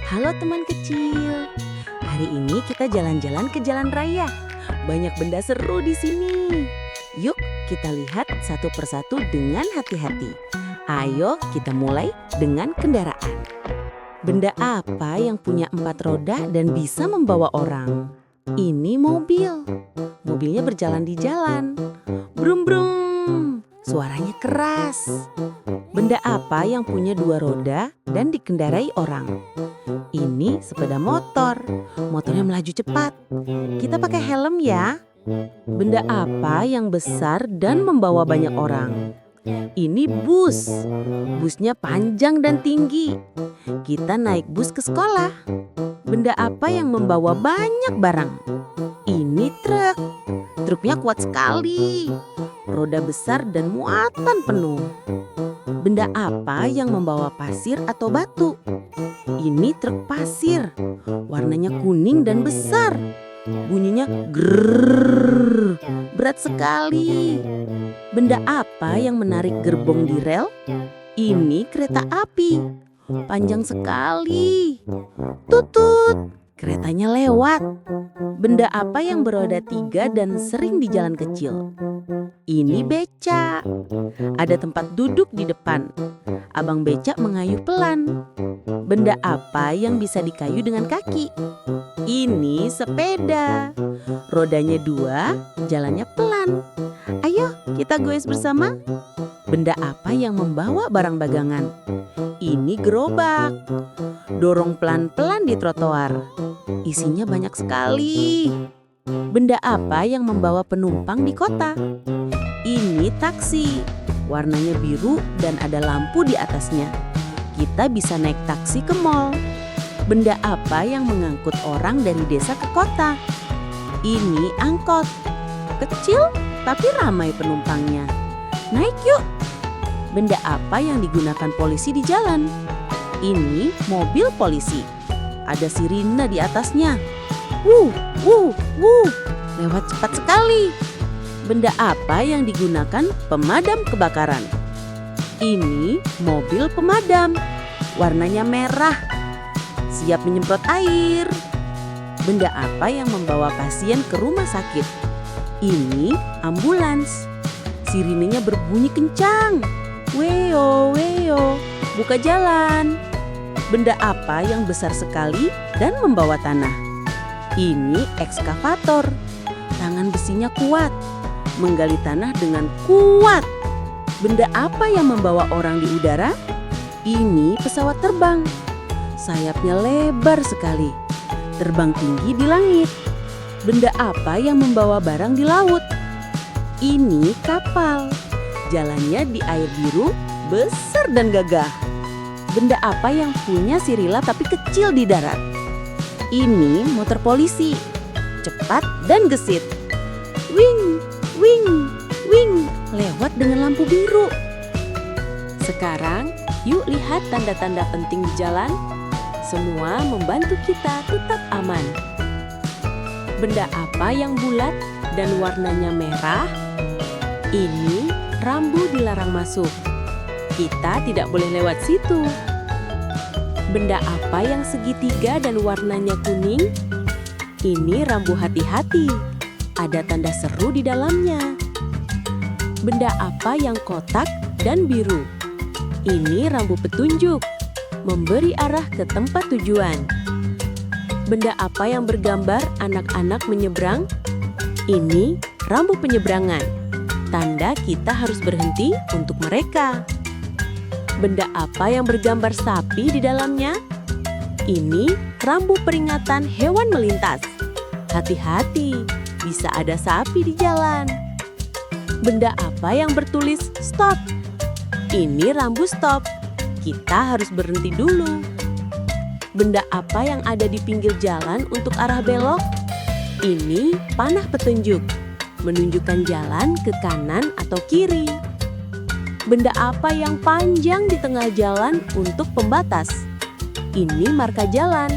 Halo teman kecil, hari ini kita jalan-jalan ke jalan raya. Banyak benda seru di sini. Yuk kita lihat satu persatu dengan hati-hati. Ayo kita mulai dengan kendaraan. Benda apa yang punya 4 roda dan bisa membawa orang? Ini mobil. Mobilnya berjalan di jalan. Brum brum. Suaranya keras. Benda apa yang punya 2 roda dan dikendarai orang? Ini sepeda motor. Motornya melaju cepat. Kita pakai helm ya. Benda apa yang besar dan membawa banyak orang? Ini bus. Busnya panjang dan tinggi. Kita naik bus ke sekolah. Benda apa yang membawa banyak barang? Ini truk. Truknya kuat sekali. Roda besar dan muatan penuh. Benda apa yang membawa pasir atau batu? Ini truk pasir. Warnanya kuning dan besar. Bunyinya grrrr. Berat sekali. Benda apa yang menarik gerbong di rel? Ini kereta api. Panjang sekali. Tutut. Keretanya lewat. Benda apa yang beroda 3 dan sering di jalan kecil? Ini beca. Ada tempat duduk di depan. Abang becak mengayuh pelan. Benda apa yang bisa dikayu dengan kaki? Ini sepeda. Rodanya 2, jalannya pelan. Ayo kita goes bersama. Benda apa yang membawa barang dagangan? Ini gerobak. Dorong pelan-pelan di trotoar. Isinya banyak sekali. Benda apa yang membawa penumpang di kota? Ini taksi. Warnanya biru dan ada lampu di atasnya. Kita bisa naik taksi ke mall. Benda apa yang mengangkut orang dari desa ke kota? Ini angkot. Kecil tapi ramai penumpangnya. Naik yuk. Benda apa yang digunakan polisi di jalan? Ini mobil polisi. Ada sirine di atasnya. Wuh, wuh, wuh. Lewat cepat sekali. Benda apa yang digunakan pemadam kebakaran? Ini mobil pemadam. Warnanya merah. Siap menyemprot air. Benda apa yang membawa pasien ke rumah sakit? Ini ambulans. Sirinenya berbunyi kencang. Weo, weo, buka jalan. Benda apa yang besar sekali dan membawa tanah? Ini ekskavator. Tangan besinya kuat. Menggali tanah dengan kuat. Benda apa yang membawa orang di udara? Ini pesawat terbang. Sayapnya lebar sekali. Terbang tinggi di langit. Benda apa yang membawa barang di laut? Ini kapal. Jalannya di air biru, besar dan gagah. Benda apa yang punya sirila tapi kecil di darat? Ini motor polisi. Cepat dan gesit. Wing, wing, wing. Lewat dengan lampu biru. Sekarang, yuk lihat tanda-tanda penting di jalan. Semua membantu kita tetap aman. Benda apa yang bulat dan warnanya merah? Ini rambu dilarang masuk. Kita tidak boleh lewat situ. Benda apa yang segitiga dan warnanya kuning? Ini rambu hati-hati. Ada tanda seru di dalamnya. Benda apa yang kotak dan biru? Ini rambu petunjuk, memberi arah ke tempat tujuan. Benda apa yang bergambar anak-anak menyeberang? Ini rambu penyeberangan. Tanda kita harus berhenti untuk mereka. Benda apa yang bergambar sapi di dalamnya? Ini rambu peringatan hewan melintas. Hati-hati, bisa ada sapi di jalan. Benda apa yang bertulis stop? Ini rambu stop. Kita harus berhenti dulu. Benda apa yang ada di pinggir jalan untuk arah belok? Ini panah petunjuk, menunjukkan jalan ke kanan atau kiri. Benda apa yang panjang di tengah jalan untuk pembatas? Ini marka jalan,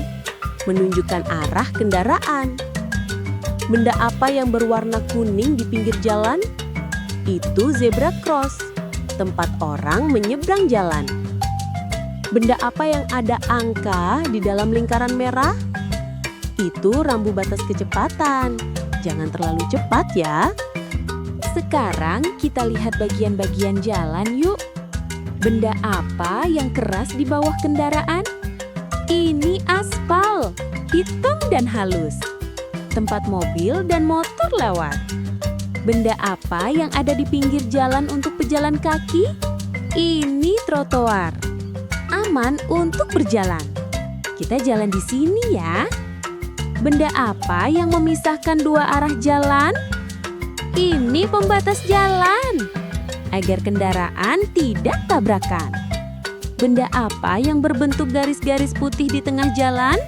menunjukkan arah kendaraan. Benda apa yang berwarna kuning di pinggir jalan? Itu zebra cross, tempat orang menyeberang jalan. Benda apa yang ada angka di dalam lingkaran merah? Itu rambu batas kecepatan. Jangan terlalu cepat ya. Sekarang kita lihat bagian-bagian jalan yuk. Benda apa yang keras di bawah kendaraan? Ini aspal, hitam dan halus. Tempat mobil dan motor lewat. Benda apa yang ada di pinggir jalan untuk pejalan kaki? Ini trotoar. Aman untuk berjalan. Kita jalan di sini ya. Benda apa yang memisahkan dua arah jalan? Ini pembatas jalan, agar kendaraan tidak tabrakan. Benda apa yang berbentuk garis-garis putih di tengah jalan?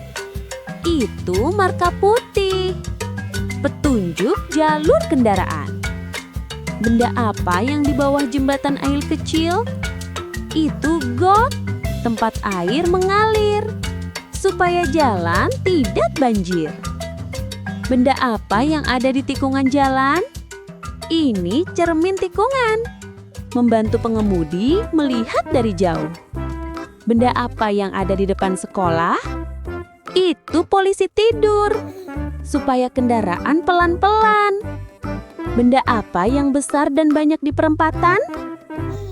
Itu marka putih, petunjuk jalur kendaraan. Benda apa yang di bawah jembatan air kecil? Itu got, tempat air mengalir, supaya jalan tidak banjir. Benda apa yang ada di tikungan jalan? Ini cermin tikungan, membantu pengemudi melihat dari jauh. Benda apa yang ada di depan sekolah? Itu polisi tidur, supaya kendaraan pelan-pelan. Benda apa yang besar dan banyak di perempatan?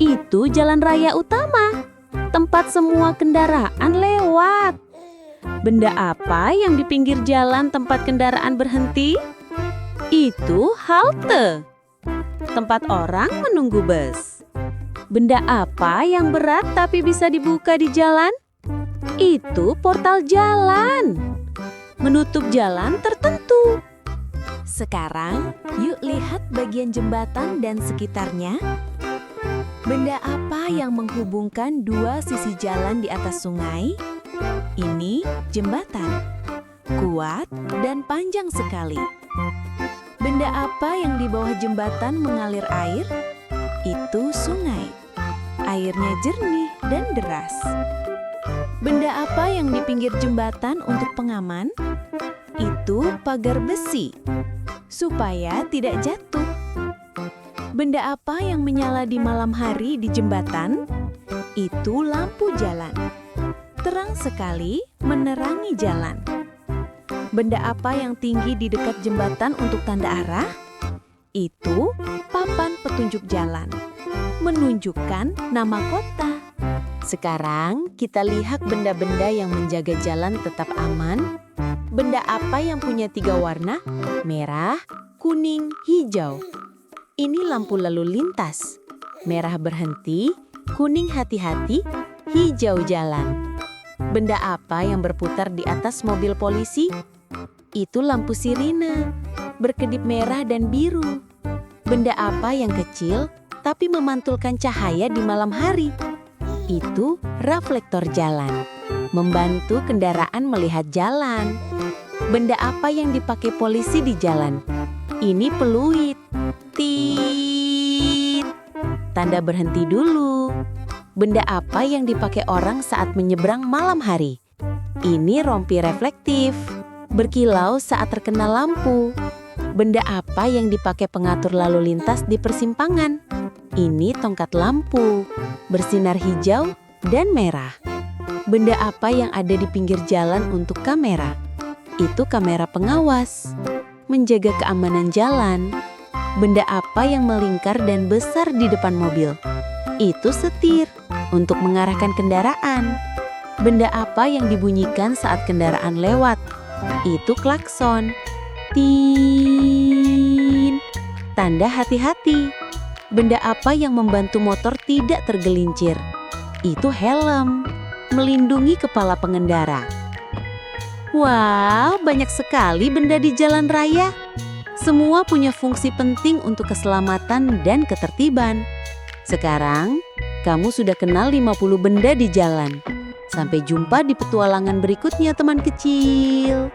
Itu jalan raya utama, tempat semua kendaraan lewat. Benda apa yang di pinggir jalan tempat kendaraan berhenti? Itu halte, tempat orang menunggu bus. Benda apa yang berat tapi bisa dibuka di jalan? Itu portal jalan, menutup jalan tertentu. Sekarang, yuk lihat bagian jembatan dan sekitarnya. Benda apa yang menghubungkan dua sisi jalan di atas sungai? Ini jembatan, kuat dan panjang sekali. Benda apa yang di bawah jembatan mengalir air? Itu sungai. Airnya jernih dan deras. Benda apa yang di pinggir jembatan untuk pengaman? Itu pagar besi, supaya tidak jatuh. Benda apa yang menyala di malam hari di jembatan? Itu lampu jalan. Terang sekali menerangi jalan. Benda apa yang tinggi di dekat jembatan untuk tanda arah? Itu papan petunjuk jalan, menunjukkan nama kota. Sekarang kita lihat benda-benda yang menjaga jalan tetap aman. Benda apa yang punya 3 warna? Merah, kuning, hijau. Ini lampu lalu lintas. Merah berhenti, kuning hati-hati, hijau jalan. Benda apa yang berputar di atas mobil polisi? Itu lampu sirine, berkedip merah dan biru. Benda apa yang kecil tapi memantulkan cahaya di malam hari? Itu reflektor jalan, membantu kendaraan melihat jalan. Benda apa yang dipakai polisi di jalan? Ini peluit. Tit. Tanda berhenti dulu. Benda apa yang dipakai orang saat menyeberang malam hari? Ini rompi reflektif, berkilau saat terkena lampu. Benda apa yang dipakai pengatur lalu lintas di persimpangan? Ini tongkat lampu, bersinar hijau dan merah. Benda apa yang ada di pinggir jalan untuk kamera? Itu kamera pengawas, menjaga keamanan jalan. Benda apa yang melingkar dan besar di depan mobil? Itu setir, untuk mengarahkan kendaraan. Benda apa yang dibunyikan saat kendaraan lewat? Itu klakson. Tin. Tanda hati-hati. Benda apa yang membantu motor tidak tergelincir? Itu helm, melindungi kepala pengendara. Wow, banyak sekali benda di jalan raya. Semua punya fungsi penting untuk keselamatan dan ketertiban. Sekarang, kamu sudah kenal 50 benda di jalan. Sampai jumpa di petualangan berikutnya, teman kecil.